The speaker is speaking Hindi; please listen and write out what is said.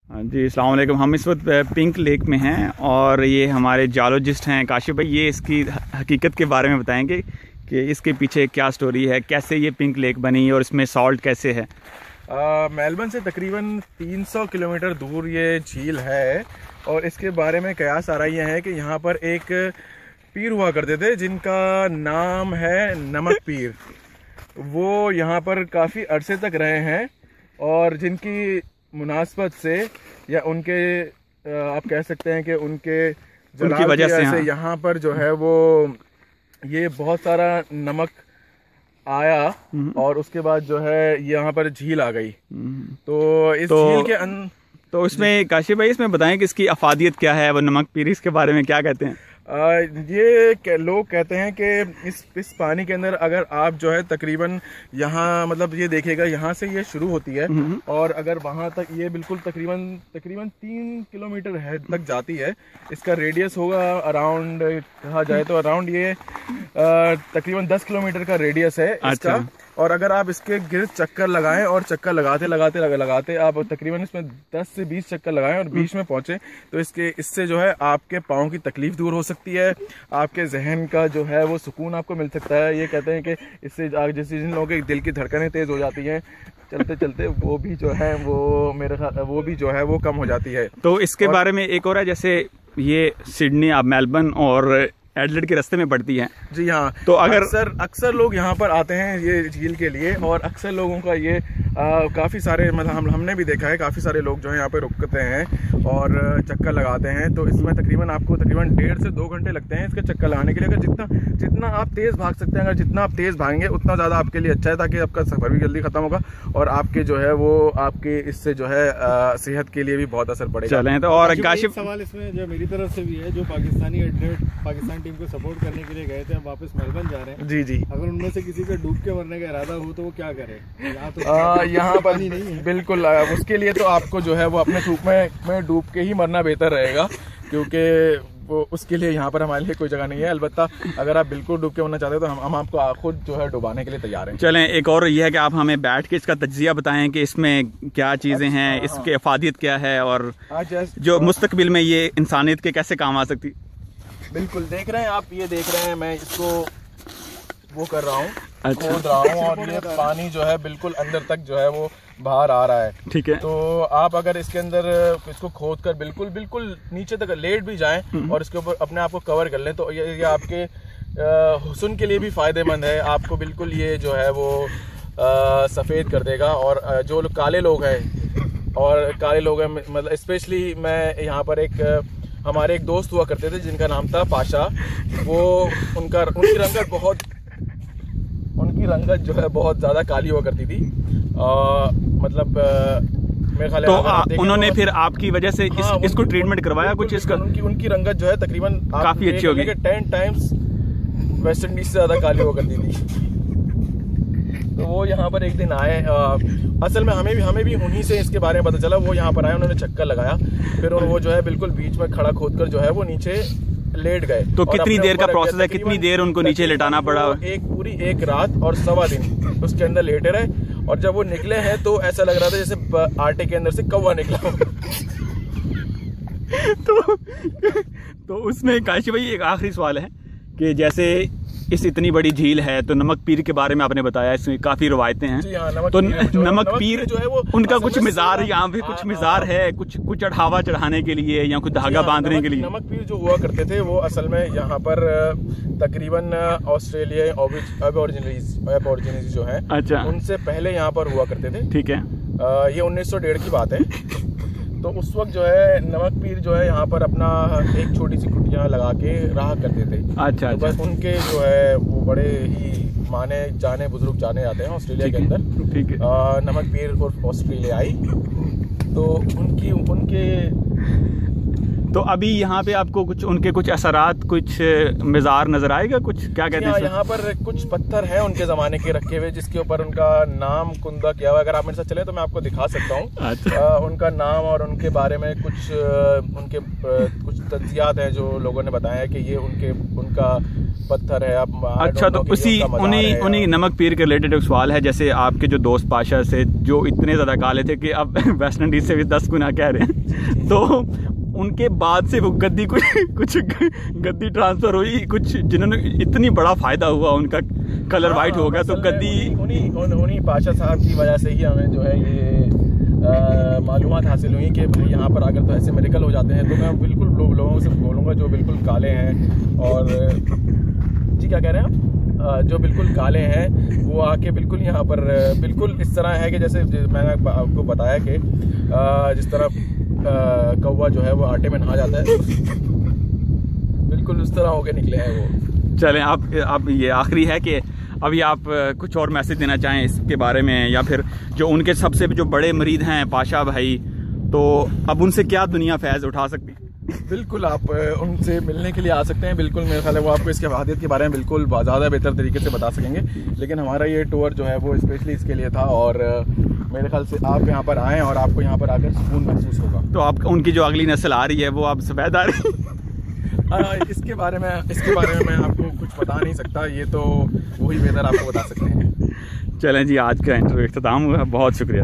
हाँ जी, अस्सलाम वालेकुम। हम इस वक्त पिंक लेक में हैं और ये हमारे जियोलॉजिस्ट हैं काशिफ भाई। ये इसकी हकीकत के बारे में बताएंगे कि इसके पीछे क्या स्टोरी है, कैसे ये पिंक लेक बनी और इसमें सॉल्ट कैसे है। मेलबर्न से तकरीबन 300 किलोमीटर दूर ये झील है और इसके बारे में कयास आ रहा ये है कि यहाँ पर एक पीर हुआ करते थे जिनका नाम है नमक पीर। वो यहाँ पर काफ़ी अरसे तक रहे हैं और जिनकी मुनासबत से या उनके आप कह सकते हैं कि उनके उनकी वजह से यहाँ पर जो है वो ये बहुत सारा नमक आया और उसके बाद जो है यहाँ पर झील आ गई। तो इस झील के तो इसमें काशिफ भाई इसमें बताएं कि इसकी अफादियत क्या है, वो नमक पीर इसके बारे में क्या कहते हैं। ये लोग कहते हैं कि इस पानी के अंदर अगर आप जो है तकरीबन यहाँ मतलब ये देखिएगा यहाँ से ये शुरू होती है और अगर वहाँ तक ये बिल्कुल तकरीबन 3 किलोमीटर है तक जाती है। इसका रेडियस होगा अराउंड, कहा जाए तो अराउंड ये तकरीबन 10 किलोमीटर का रेडियस है इसका। और अगर आप इसके गिर्द चक्कर लगाएं और चक्कर लगाते आप तकरीबन इसमें 10 से 20 चक्कर लगाएं और बीच में पहुंचे तो इससे जो है आपके पाँव की तकलीफ दूर हो सकती है, आपके जहन का जो है वो सुकून आपको मिल सकता है। ये कहते हैं कि इससे जैसे जिन लोगों के दिल की धड़कनें तेज हो जाती हैं चलते चलते वो भी जो है वो मेरे ख्याल वो भी जो है वो कम हो जाती है। तो इसके बारे में एक और है, जैसे ये सिडनी आप मेलबर्न और एडलेड के रास्ते में पड़ती है। जी हाँ, तो अगर अक्सर लोग यहाँ पर आते हैं ये झील के लिए और अक्सर लोगों का ये काफ़ी सारे मतलब हमने भी देखा है काफ़ी सारे लोग जो है यहाँ पे रुकते हैं और चक्कर लगाते हैं। तो इसमें आपको तकरीबन 1.5 से 2 घंटे लगते हैं इसके चक्कर लगाने के लिए। अगर जितना आप तेज़ भाग सकते हैं, अगर जितना आप तेज़ भागेंगे उतना ज़्यादा आपके लिए अच्छा है, ताकि आपका सफ़र भी जल्दी ख़त्म होगा और आपके जो है वो आपके इससे जो है सेहत के लिए भी बहुत असर पड़ेगा। चलें तो और काशिफ सवाल इसमें जो मेरी तरफ से भी है, जो पाकिस्तानी एथलीट पाकिस्तान टीम को सपोर्ट करने के लिए गए थे, अब वापस मेलबर्न जा रहे हैं। जी, अगर उनमें से किसी का डूब के मरने का इरादा हो तो वो क्या करे? यहाँ पर नहीं है बिल्कुल। उसके लिए तो आपको जो है वो अपने धूप में डूब के ही मरना बेहतर रहेगा, क्योंकि वो उसके लिए यहाँ पर हमारे लिए कोई जगह नहीं है। अलबत्ता अगर आप बिल्कुल डूब के मरना चाहते हो तो हम आपको खुद जो है डुबाने के लिए तैयार हैं। चलें, एक और ये है कि आप हमें बैठ के इसका तज्जिया बताएं कि इसमें क्या चीज़ें हैं, इसकी अफादियत क्या है और जो मुस्तकबिल में ये इंसानियत के कैसे काम आ सकती। बिल्कुल देख रहे हैं आप, ये देख रहे हैं मैं इसको वो कर रहा हूँ, खोद रहा हूँ और ये पानी जो है बिल्कुल अंदर तक जो है वो बाहर आ रहा है। ठीक है, तो आप अगर इसके अंदर इसको खोद कर बिल्कुल नीचे तक लेट भी जाएं और इसके ऊपर अपने आप को कवर कर लें तो ये आपके हुस्न के लिए भी फायदेमंद है। आपको बिल्कुल ये जो है वो सफ़ेद कर देगा। और जो काले लोग हैं मतलब स्पेशली मैं यहाँ पर हमारे एक दोस्त हुआ करते थे जिनका नाम था पाशा। वो उनकी रंगत जो है बहुत ज़्यादा काली हुआ करती थी। मतलब मेरे ख्याल तो उन्होंने फिर आपकी वजह से इसको ट्रीटमेंट करवाया कुछ इसका? उनकी रंगत जो है तकरीबन काफ़ी अच्छी होगी, 10 टाइम्स वेस्ट इंडीज से ज़्यादा काली हुआ करती थी। तो वो यहाँ पर एक दिन आए, असल में हमें भी उन्हीं से इसके बारे में पता चला। वो यहाँ पर आए, उन्होंने चक्कर लगाया, फिर वो जो है बिल्कुल बीच में खड़ा खोदकर जो है वो नीचे लेट गए। तो कितनी देर का प्रोसेस है, कितनी देर उनको नीचे लेटाना पड़ा? पूरी एक रात और 1.25 दिन उसके अंदर लेटे रहे और जब वो निकले हैं तो ऐसा लग रहा था जैसे आटे के अंदर से कौवा निकला हो। तो उसमें काशिफ भाई एक आखिरी सवाल है कि जैसे इस इतनी बड़ी झील है तो नमक पीर के बारे में आपने बताया, इसमें काफी रवायतें हैं। तो नमक पीर जो है वो उनका कुछ मिज़ार, यहाँ पे कुछ मिज़ार है, कुछ चढ़ावा चढ़ाने के लिए या कुछ धागा बांधने के लिए? नमक पीर जो हुआ करते थे वो असल में यहाँ पर तकरीबन ऑस्ट्रेलिया एबॉर्जिनीज जो है, अच्छा, उनसे पहले यहाँ पर हुआ करते थे। ठीक है, ये 1901 की बात है। तो उस वक्त जो है नमक पीर जो है यहाँ पर अपना एक छोटी सी कुटिया लगा के रहा करते थे। अच्छा, तो बस उनके जो है वो बड़े ही बुजुर्ग जाने जाते हैं ऑस्ट्रेलिया के अंदर। ठीक है, नमक पीर और ऑस्ट्रेलिया आई तो तो अभी यहाँ पे आपको कुछ उनके कुछ असरात, कुछ मज़ार नजर आएगा, कुछ क्या कहते हैं? यहाँ पर कुछ पत्थर हैं उनके ज़माने के रखे हुए, जिसके ऊपर उनका नाम कुंदा किया हुआ। अगर आप मेरे साथ चले तो मैं आपको दिखा सकता हूँ। अच्छा। उनका नाम और उनके बारे में कुछ उनके कुछ तथ्यात हैं जो लोगों ने बताया है कि ये उनका पत्थर है। अब अच्छा, तो उसी उन्हीं नमक पीर के रिलेटेड एक सवाल है। जैसे आपके जो दोस्त पाशा से जो इतने ज़्यादा काले थे कि अब वेस्ट इंडीज से भी 10 गुना कह रहे हैं, तो उनके बाद से वो गद्दी कुछ गद्दी ट्रांसफर हुई, कुछ जिन्होंने इतनी बड़ा फायदा हुआ, उनका कलर वाइट हो गया, तो गद्दी उन्हीं पाशा साहब की वजह से ही हमें जो है ये मालूमात हासिल हुई कि भाई यहाँ पर आकर तो ऐसे मेडिकल हो जाते हैं। तो मैं बिल्कुल लोगों से बोलूँगा जो बिल्कुल काले हैं, और जी क्या कह रहे हैं आप, जो बिल्कुल काले हैं वो आके बिल्कुल यहाँ पर बिल्कुल इस तरह है कि जैसे मैंने आपको बताया कि जिस तरह कौवा जो है वो आटे में नहा जाता है, बिल्कुल उस तरह होके निकले हैं वो। चलें, आप ये आखिरी है कि अभी आप कुछ और मैसेज देना चाहें इसके बारे में, या फिर जो उनके सबसे जो बड़े मरीद हैं पाशा भाई, तो अब उनसे क्या दुनिया फैज़ उठा सकती है? बिल्कुल आप उनसे मिलने के लिए आ सकते हैं। बिल्कुल मेरे ख्याल है वो आपको इसके वहादियत के बारे में बिल्कुल ज़्यादा बेहतर तरीके से बता सकेंगे। लेकिन हमारा ये टूर जो है वो स्पेशली इसके लिए था, और मेरे ख्याल से आप यहाँ पर आएँ और आपको यहाँ पर आकर सुकून महसूस होगा। तो आप उनकी जो अगली नस्ल आ रही है वो आप सफ़ेद आ रही है? इसके बारे में मैं आपको कुछ बता नहीं सकता, ये तो वही बेहतर आपको बता सकते हैं। चलें जी, आज का इंटरव्यू इख्तिताम हुआ, बहुत शुक्रिया।